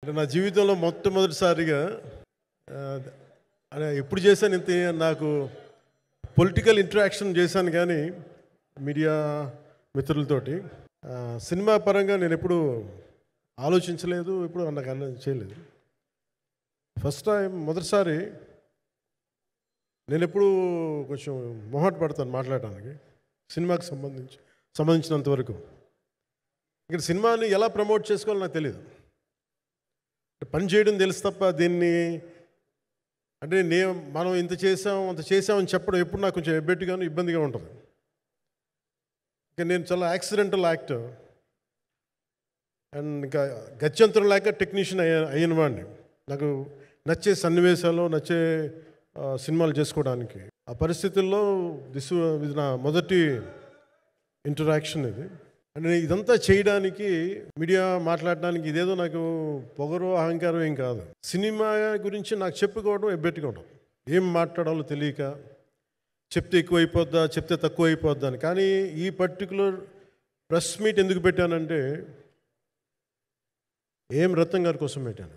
అంటే నా జీవితంలో మొట్టమొదటిసారిగా ఎప్పుడు చేశాను ఇంత నాకు పొలిటికల్ ఇంటరాక్షన్ చేశాను కానీ మీడియా మిత్రులతోటి సినిమా పరంగా నేను ఎప్పుడు ఆలోచించలేదు, ఎప్పుడు నాకు చేయలేదు. ఫస్ట్ టైం మొదటిసారి నేను ఎప్పుడు కొంచెం మొహమాట పడతాను మాట్లాడడానికి సినిమాకి సంబంధించినంత వరకు. ఇక్కడ సినిమాని ఎలా ప్రమోట్ చేసుకోవాలో నాకు తెలియదు. పని చేయడం తెలుసు తప్ప దీన్ని అంటే మనం ఇంత చేసాం అంత చేసామని చెప్పడం ఎప్పుడు నాకు కొంచెం ఎబ్బెట్టుగాను ఇబ్బందిగా ఉంటుంది. ఇంకా నేను చాలా యాక్సిడెంటల్ యాక్టర్ అండ్ ఇంకా గత్యంతరం లేక టెక్నీషియన్ అయిన వాడిని. నాకు నచ్చే సన్నివేశాలు నచ్చే సినిమాలు చేసుకోవడానికి ఆ పరిస్థితుల్లో ఇది నా మొదటి ఇంటరాక్షన్. ఇది అంటే ఇదంతా చేయడానికి మీడియా మాట్లాడడానికి ఇదేదో నాకు పొగరు అహంకారం ఏం కాదు. సినిమా గురించి నాకు చెప్పుకోవడం ఎబ్బెట్టుగా ఉంటుంది. ఏం మాట్లాడాలో తెలియక చెప్తే ఎక్కువ అయిపోద్దా చెప్తే తక్కువ అయిపోద్దా అని. కానీ ఈ పర్టికులర్ ప్రెస్ మీట్ ఎందుకు పెట్టానంటే ఏం రత్నం గారి కోసం పెట్టాను.